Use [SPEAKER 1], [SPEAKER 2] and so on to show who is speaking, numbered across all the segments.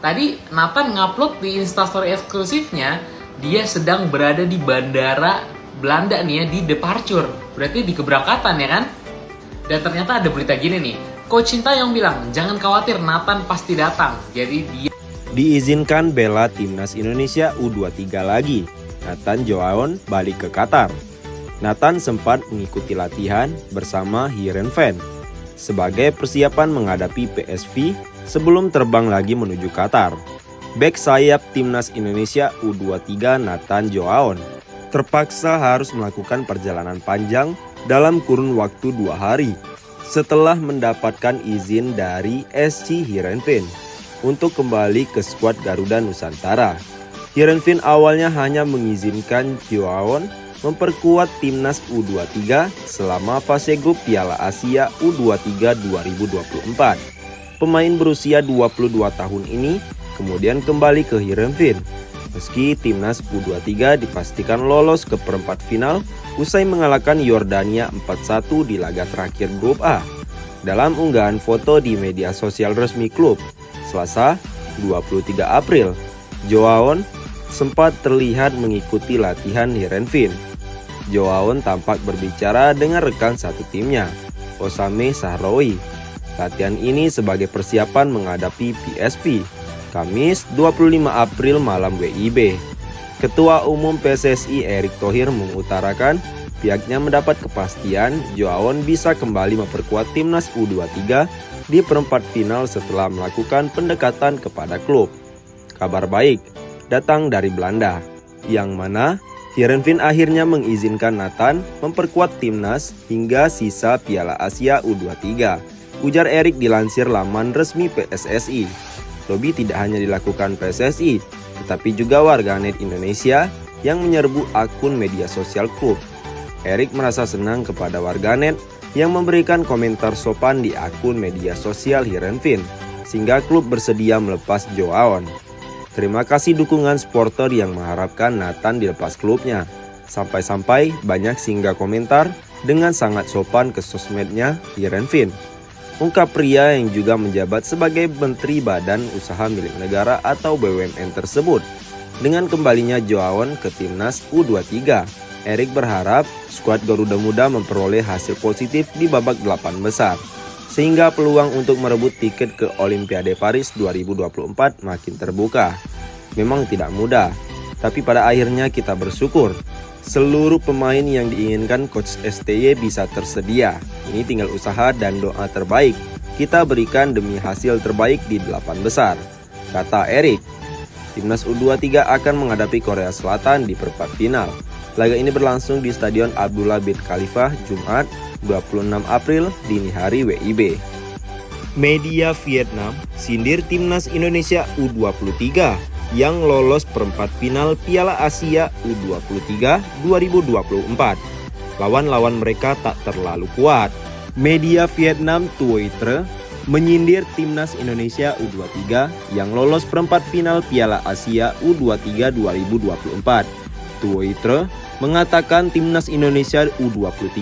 [SPEAKER 1] tadi Nathan ngupload di Instastory eksklusifnya, dia sedang berada di bandara Belanda nih ya, di departure. Berarti di keberangkatan ya kan? Dan ternyata ada berita gini nih. Coach Sintayong bilang, jangan khawatir, Nathan pasti datang. Jadi dia
[SPEAKER 2] diizinkan bela timnas Indonesia U23 lagi. Nathan Joaon balik ke Qatar. Nathan sempat mengikuti latihan bersama Heerenveen sebagai persiapan menghadapi PSV sebelum terbang lagi menuju Qatar. Bek sayap timnas Indonesia U23 Nathan Joaon terpaksa harus melakukan perjalanan panjang dalam kurun waktu 2 hari setelah mendapatkan izin dari SC Heerenveen untuk kembali ke skuad Garuda Nusantara. Heerenveen awalnya hanya mengizinkan Joaon memperkuat timnas U23 selama fase grup Piala Asia U23 2024. Pemain berusia 22 tahun ini kemudian kembali ke Heerenveen. Meski timnas U23 dipastikan lolos ke perempat final usai mengalahkan Yordania 4-1 di laga terakhir grup A. Dalam unggahan foto di media sosial resmi klub, Selasa 23 April, Joaon sempat terlihat mengikuti latihan Heerenveen. Joaon tampak berbicara dengan rekan satu timnya, Osame Sahraoui. Latihan ini sebagai persiapan menghadapi PSV, Kamis 25 April malam WIB. Ketua Umum PSSI Erick Thohir mengutarakan pihaknya mendapat kepastian Joaon bisa kembali memperkuat timnas U23 di perempat final setelah melakukan pendekatan kepada klub. Kabar baik datang dari Belanda, yang mana Heerenveen akhirnya mengizinkan Nathan memperkuat timnas hingga sisa Piala Asia U23. Ujar Erick dilansir laman resmi PSSI. Lobby tidak hanya dilakukan PSSI, tetapi juga warganet Indonesia yang menyerbu akun media sosial klub. Erick merasa senang kepada warganet yang memberikan komentar sopan di akun media sosial Heerenveen, sehingga klub bersedia melepas Joaon. Terima kasih dukungan supporter yang mengharapkan Nathan dilepas klubnya. Sampai-sampai banyak singgah komentar dengan sangat sopan ke sosmednya Heerenveen. Ungkap pria yang juga menjabat sebagai Menteri Badan Usaha Milik Negara atau BUMN tersebut. Dengan kembalinya Joaon ke timnas U23, Erick berharap skuad Garuda Muda memperoleh hasil positif di babak 8 besar. Sehingga peluang untuk merebut tiket ke Olimpiade Paris 2024 makin terbuka. Memang tidak mudah, tapi pada akhirnya kita bersyukur seluruh pemain yang diinginkan Coach STY bisa tersedia. Ini tinggal usaha dan doa terbaik kita berikan demi hasil terbaik di 8 besar, kata Erick. Timnas U23 akan menghadapi Korea Selatan di perempat final. Laga ini berlangsung di Stadion Abdullah bin Khalifah Jumat 26 April dini hari WIB. Media Vietnam sindir timnas Indonesia U23 yang lolos perempat final Piala Asia U23 2024. Lawan-lawan mereka tak terlalu kuat. Media Vietnam Twitter menyindir timnas Indonesia U23 yang lolos perempat final Piala Asia U23 2024. Twitter mengatakan timnas Indonesia U23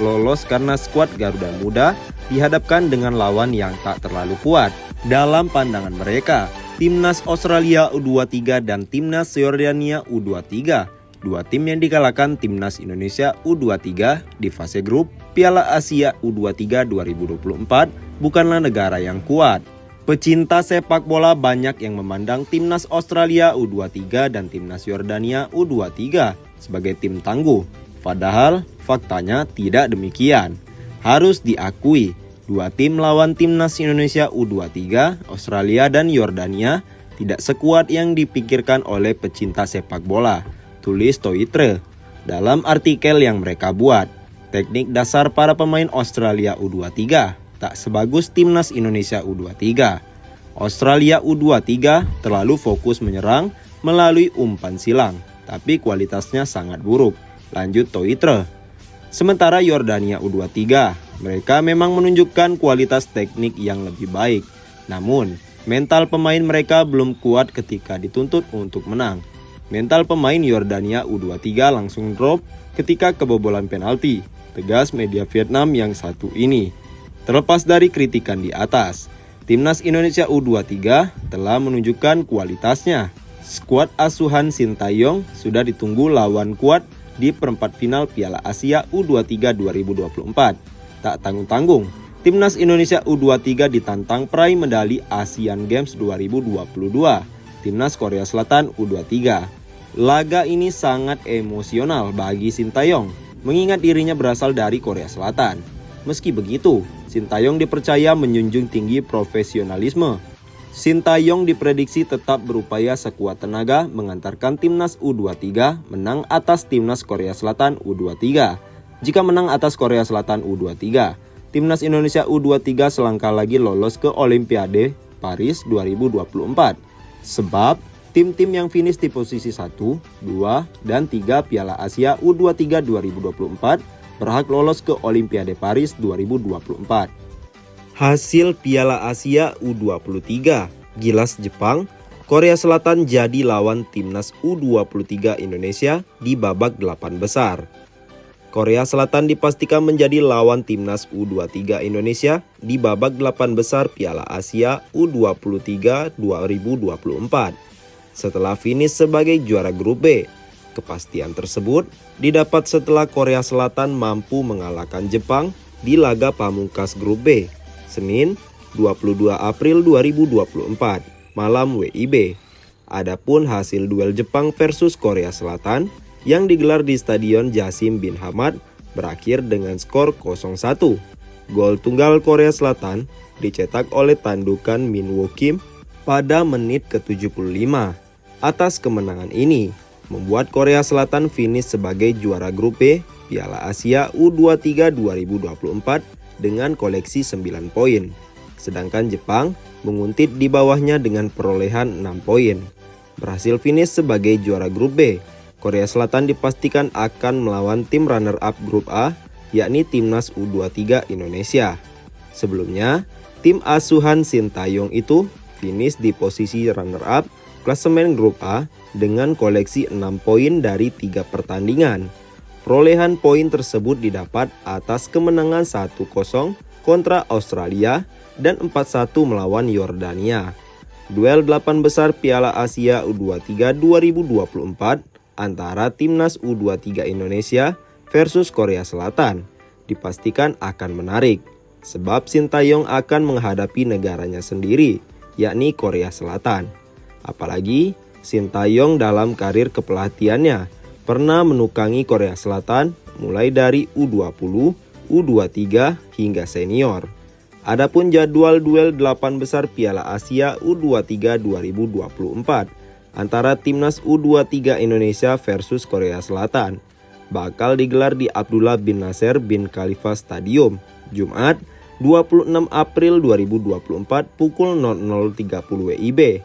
[SPEAKER 2] lolos karena skuad Garuda Muda dihadapkan dengan lawan yang tak terlalu kuat. Dalam pandangan mereka, timnas Australia U23 dan timnas Yordania U23, dua tim yang dikalahkan timnas Indonesia U23 di fase grup Piala Asia U23 2024 bukanlah negara yang kuat. Pecinta sepak bola banyak yang memandang timnas Australia U23 dan timnas Yordania U23 sebagai tim tangguh. Padahal faktanya tidak demikian. Harus diakui, dua tim lawan timnas Indonesia U23, Australia dan Yordania tidak sekuat yang dipikirkan oleh pecinta sepak bola, tulis Twitter. Dalam artikel yang mereka buat, teknik dasar para pemain Australia U23 tak sebagus timnas Indonesia U23. Australia U23 terlalu fokus menyerang melalui umpan silang, tapi kualitasnya sangat buruk, lanjut Twitter. Sementara Yordania U23, mereka memang menunjukkan kualitas teknik yang lebih baik. Namun, mental pemain mereka belum kuat ketika dituntut untuk menang. Mental pemain Yordania U23 langsung drop ketika kebobolan penalti, tegas media Vietnam yang satu ini. Terlepas dari kritikan di atas, Timnas Indonesia U23 telah menunjukkan kualitasnya. Skuad asuhan Sintayong sudah ditunggu lawan kuat di perempat final Piala Asia U23 2024. Tak tanggung-tanggung, Timnas Indonesia U23 ditantang peraih medali Asian Games 2022, Timnas Korea Selatan U23. Laga ini sangat emosional bagi Sintayong, mengingat dirinya berasal dari Korea Selatan. Meski begitu, Sintayong dipercaya menjunjung tinggi profesionalisme. Sintayong diprediksi tetap berupaya sekuat tenaga mengantarkan Timnas U23 menang atas Timnas Korea Selatan U23. Jika menang atas Korea Selatan U23, Timnas Indonesia U23 selangkah lagi lolos ke Olimpiade Paris 2024. Sebab tim-tim yang finish di posisi 1, 2, dan 3 Piala Asia U23 2024 berhak lolos ke Olimpiade Paris 2024. Hasil Piala Asia U23, Gilas Jepang, Korea Selatan jadi lawan Timnas U23 Indonesia di babak 8 besar. Korea Selatan dipastikan menjadi lawan Timnas U23 Indonesia di babak 8 besar Piala Asia U23 2024. Setelah finish sebagai juara grup B, kepastian tersebut didapat setelah Korea Selatan mampu mengalahkan Jepang di laga pamungkas grup B, Senin 22 April 2024, malam WIB. Adapun hasil duel Jepang versus Korea Selatan yang digelar di Stadion Jasim bin Hamad berakhir dengan skor 0-1. Gol tunggal Korea Selatan dicetak oleh tandukan Min Woo Kim pada menit ke-75. Atas kemenangan ini, membuat Korea Selatan finish sebagai juara grup B Piala Asia U23 2024 dengan koleksi 9 poin. Sedangkan Jepang menguntit di bawahnya dengan perolehan 6 poin. Berhasil finish sebagai juara grup B, Korea Selatan dipastikan akan melawan tim runner-up grup A, yakni Timnas U23 Indonesia. Sebelumnya, tim asuhan Sintayong itu finish di posisi runner-up klasemen grup A dengan koleksi 6 poin dari 3 pertandingan. Perolehan poin tersebut didapat atas kemenangan 1-0 kontra Australia dan 4-1 melawan Yordania. Duel 8 besar Piala Asia U23 2024 antara Timnas U23 Indonesia versus Korea Selatan dipastikan akan menarik, sebab Sintayong akan menghadapi negaranya sendiri, yakni Korea Selatan. Apalagi Sintayong dalam karir kepelatihannya pernah menukangi Korea Selatan mulai dari U20, U23 hingga senior. Adapun jadwal duel 8 besar Piala Asia U23 2024 antara Timnas U23 Indonesia versus Korea Selatan bakal digelar di Abdullah bin Nasser bin Khalifa Stadium, Jumat 26 April 2024 pukul 00.30 WIB.